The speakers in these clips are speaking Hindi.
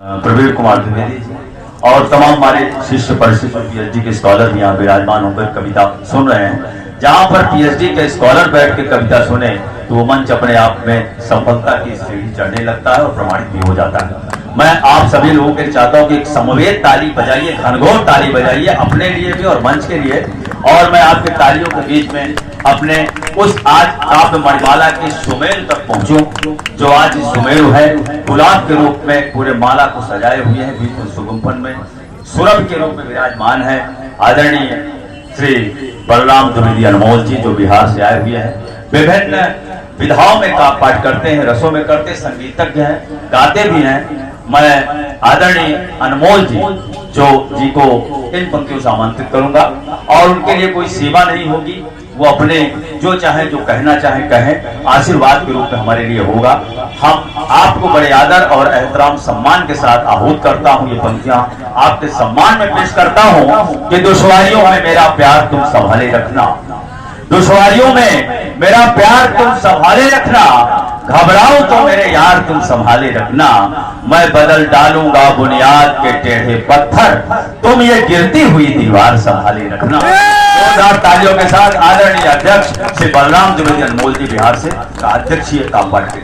प्रवीण कुमार द्विवेदी जी और तमाम हमारे शिष्य परिशिष्ट पीएचडी के स्कॉलर भी यहाँ विराजमान होकर कविता सुन रहे हैं। जहाँ पर पीएचडी के स्कॉलर बैठ के कविता सुने तो वो मंच अपने आप में सफलता की सीढ़ी चढ़ने लगता है और प्रमाणित भी हो जाता है। मैं आप सभी लोगों के चाहता हूँ कि एक समवेत ताली बजाइए, घनघोर ताली बजाइए अपने लिए भी और मंच के लिए। और मैं आपके तालियों के बीच में अपने उस आज आप मणिमाला के सुमेल तक पहुंचूं जो आज सुमेरु है, गुलाब के रूप में पूरे माला को सजाए हुए हैं, बीच में सुगुम्फन में सुरभ के रूप में विराजमान है आदरणीय श्री बलराम द्विवेदी अनमोल जी जो बिहार से आए हुए हैं। विभिन्न विधाओं में का पाठ करते हैं, रसों में करते, संगीतज्ञ हैं, गाते भी हैं। मैं आदरणीय अनमोल जी को इन पंक्तियों से आमंत्रित करूंगा और उनके लिए कोई सेवा नहीं होगी, वो अपने जो चाहे जो कहना चाहे कहें, आशीर्वाद के रूप में हमारे लिए होगा। हम आपको बड़े आदर और एहतराम सम्मान के साथ आहूत करता हूं। ये पंक्तियां आपके सम्मान में पेश करता हूं कि दुश्वारियों में मेरा प्यार तुम संभाले रखना, दुश्वारियों में मेरा प्यार तुम संभाले रखना, घबराओ तो मेरे यार तुम संभाले रखना, मैं बदल डालूंगा बुनियाद के टेढ़े पत्थर, तुम ये गिरती हुई दीवार संभाले रखना। जोरदार तालियों के साथ आदरणीय अध्यक्ष श्री बलराम द्विवेदी अनमोल जी बिहार से अध्यक्षीय काम पाठ के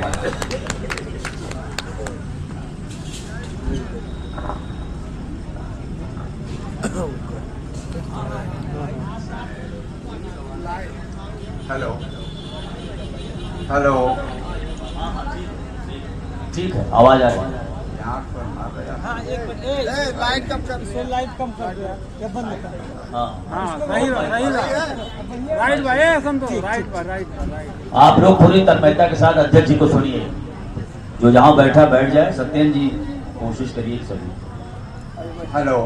हेलो हेलो, ठीक है, आवाज आ रही है। लाइट कम कर, लाइट कम कर दिया क्या बंद कर। हाँ सही राइट भाई, समझो राइट पर। आप लोग पूरी तन्मयता के साथ अध्यक्ष जी को सुनिए, जो जहां बैठा बैठ जाए। सत्येंद्र जी कोशिश करिए सभी। हेलो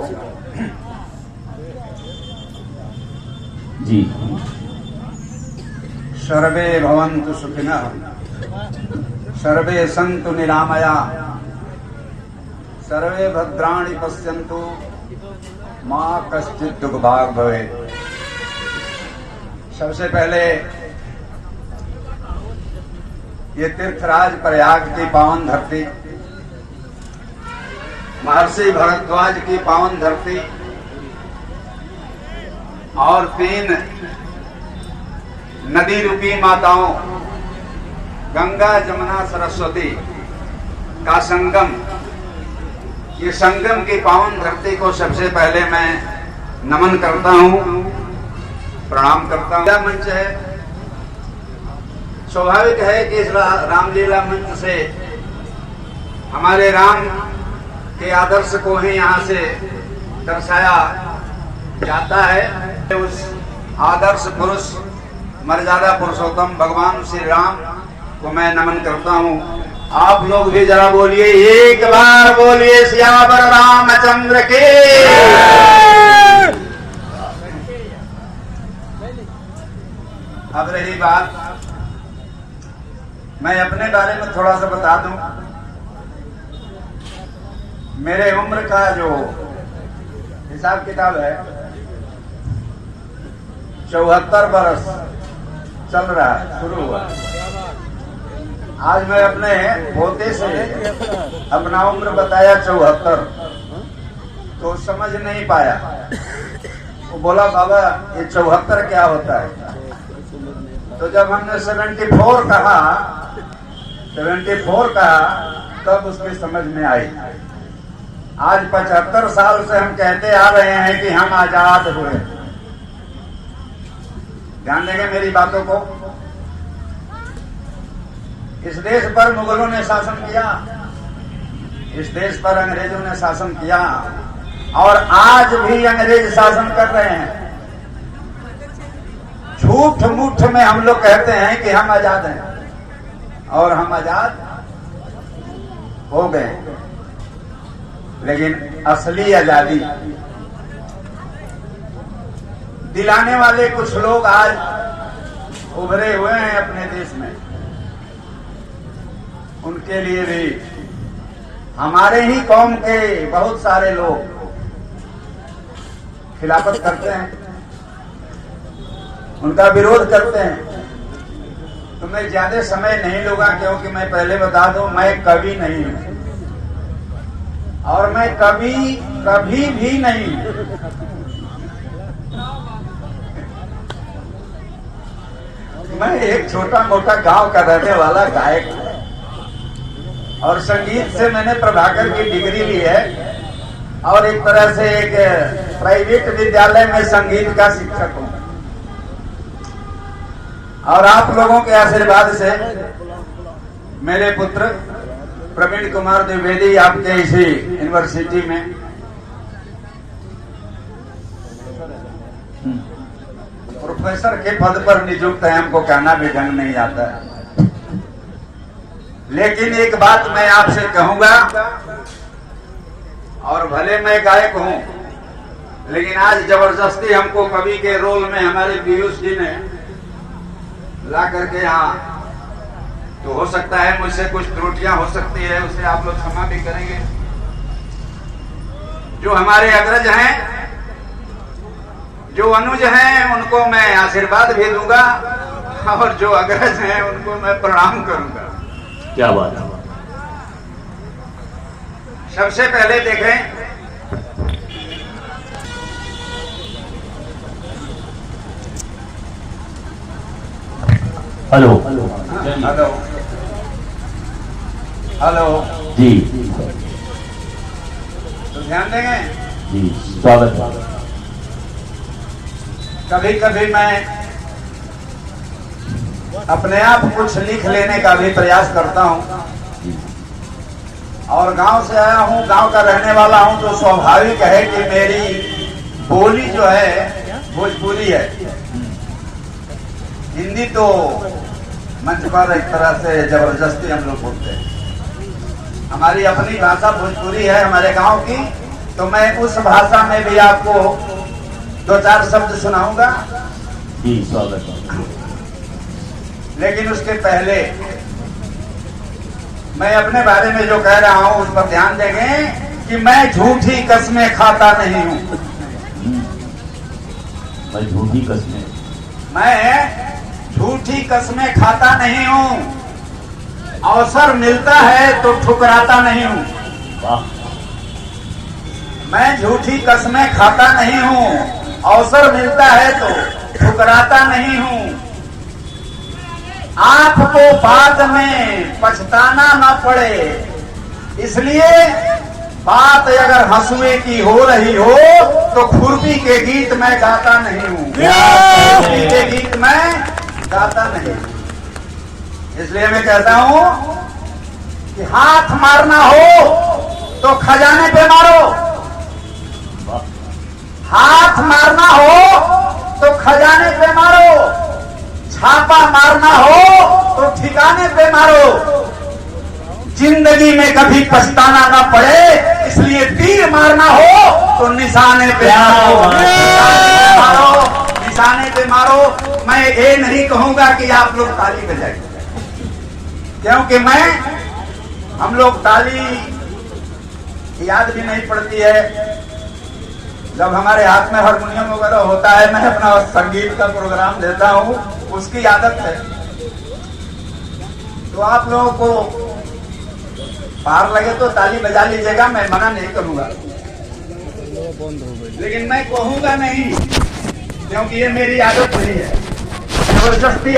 जी। सर्वे भवन्तु सुखिनः, सर्वे सन्तु निरामया, सर्वे भद्राणि पश्यन्तु, मा कश्चित् दुर्भाग् भवेत्। सबसे पहले ये तीर्थराज प्रयाग की पावन धरती, महर्षि भरद्वाज की पावन धरती और 3 नदी रूपी माताओं गंगा जमुना सरस्वती का संगम, ये संगम की पावन धरती को सबसे पहले मैं नमन करता हूँ, प्रणाम करता हूँ। यह मंच है, स्वाभाविक है कि इस रामलीला मंच से हमारे राम के आदर्श को ही यहाँ से दर्शाया जाता है। उस आदर्श पुरुष मर्यादा पुरुषोत्तम भगवान श्री राम को मैं नमन करता हूँ। आप लोग भी जरा बोलिए, एक बार बोलिए सियावर रामचंद्र के। अब रही बात, मैं अपने बारे में थोड़ा सा बता दूं। मेरे उम्र का जो हिसाब किताब है 74 वर्ष चल रहा है, शुरू हुआ। आज मैं अपने पोते से अपना उम्र बताया 74, तो समझ नहीं पाया। वो बोला बाबा ये 74 क्या होता है। तो जब हमने 74 कहा तब उसकी समझ में आई। आज 75 साल से हम कहते आ रहे हैं कि हम आजाद हुए। ध्यान देंगे मेरी बातों को। इस देश पर मुगलों ने शासन किया, इस देश पर अंग्रेजों ने शासन किया और आज भी अंग्रेज शासन कर रहे हैं। झूठ मूठ में हम लोग कहते हैं कि हम आजाद हैं और हम आजाद हो गए, लेकिन असली आजादी दिलाने वाले कुछ लोग आज उभरे हुए हैं अपने देश में। उनके लिए भी हमारे ही कौम के बहुत सारे लोग खिलाफत करते हैं, उनका विरोध करते हैं। तो मैं ज्यादा समय नहीं लूंगा, क्योंकि मैं पहले बता दूं मैं कवि नहीं हूं। और मैं कभी भी नहीं मैं एक छोटा मोटा गांव का रहने वाला गायक हूं और संगीत से मैंने प्रभाकर की डिग्री ली है और एक तरह से एक प्राइवेट विद्यालय में संगीत का शिक्षक हूं और आप लोगों के आशीर्वाद से मेरे पुत्र प्रवीण कुमार द्विवेदी आपके इसी यूनिवर्सिटी में प्रोफेसर के पद पर नियुक्त है। हमको कहना भी ढंग नहीं आता है, लेकिन एक बात मैं आपसे कहूंगा और भले मैं गायक हूं लेकिन आज जबरदस्ती हमको कवि के रोल में हमारे पीयूष जी ने ला करके यहाँ, तो हो सकता है मुझसे कुछ त्रुटियां हो सकती है, उसे आप लोग क्षमा भी करेंगे। जो हमारे अग्रज हैं, जो अनुज हैं, उनको मैं आशीर्वाद भी दूंगा और जो अग्रज हैं उनको मैं प्रणाम करूंगा। क्या बात है। सबसे पहले देखें, हेलो हेलो हेलो जी तो ध्यान देंगे। जी स्वागत है। कभी कभी मैं अपने आप कुछ लिख लेने का भी प्रयास करता हूं और गांव से आया हूं, गांव का रहने वाला हूं, तो स्वाभाविक है कि मेरी बोली जो है भोजपुरी है। हिंदी तो मंच पर एक तरह से जबरदस्ती हम लोग बोलते हैं। हमारी अपनी भाषा भोजपुरी है हमारे गांव की, तो मैं उस भाषा में भी आपको दो चार शब्द सुनाऊंगा। जी स्वागत है। लेकिन उसके पहले मैं अपने बारे में जो कह रहा हूं उस पर ध्यान देंगे कि मैं झूठी कस्में खाता नहीं हूं। मैं झूठी कस्में, मैं झूठी कस्में खाता नहीं हूं। अवसर मिलता है तो ठुकराता नहीं हूं। वाह। मैं झूठी कस्में खाता नहीं हूं, अवसर मिलता है तो ठुकराता नहीं हूं। आपको बाद में पछताना न पड़े, इसलिए बात अगर हंसुए की हो रही हो तो खुरपी के गीत मैं गाता नहीं हूं। खुरपी के गीत मैं गाता नहीं, इसलिए मैं कहता हूं कि हाथ मारना हो तो खजाने पे मारो, हाथ मारना हो तो खजाने पे मारो, छापा मारना हो तो ठिकाने पे मारो। जिंदगी में कभी पछताना ना पड़े, इसलिए तीर मारना हो तो निशाने पे मारो, निशाने पे मारो। मैं ये नहीं कहूंगा कि आप लोग ताली बजाइए, क्योंकि हम लोग ताली याद भी नहीं पड़ती है। जब हमारे हाथ में हारमोनियम वगैरह होता है, मैं अपना संगीत का प्रोग्राम देता हूं, उसकी आदत है। तो आप लोगों को पार लगे तो ताली बजा लीजिएगा, मैं मना नहीं करूंगा, लेकिन मैं कहूंगा नहीं, क्योंकि ये मेरी आदत नहीं है। जबरदस्ती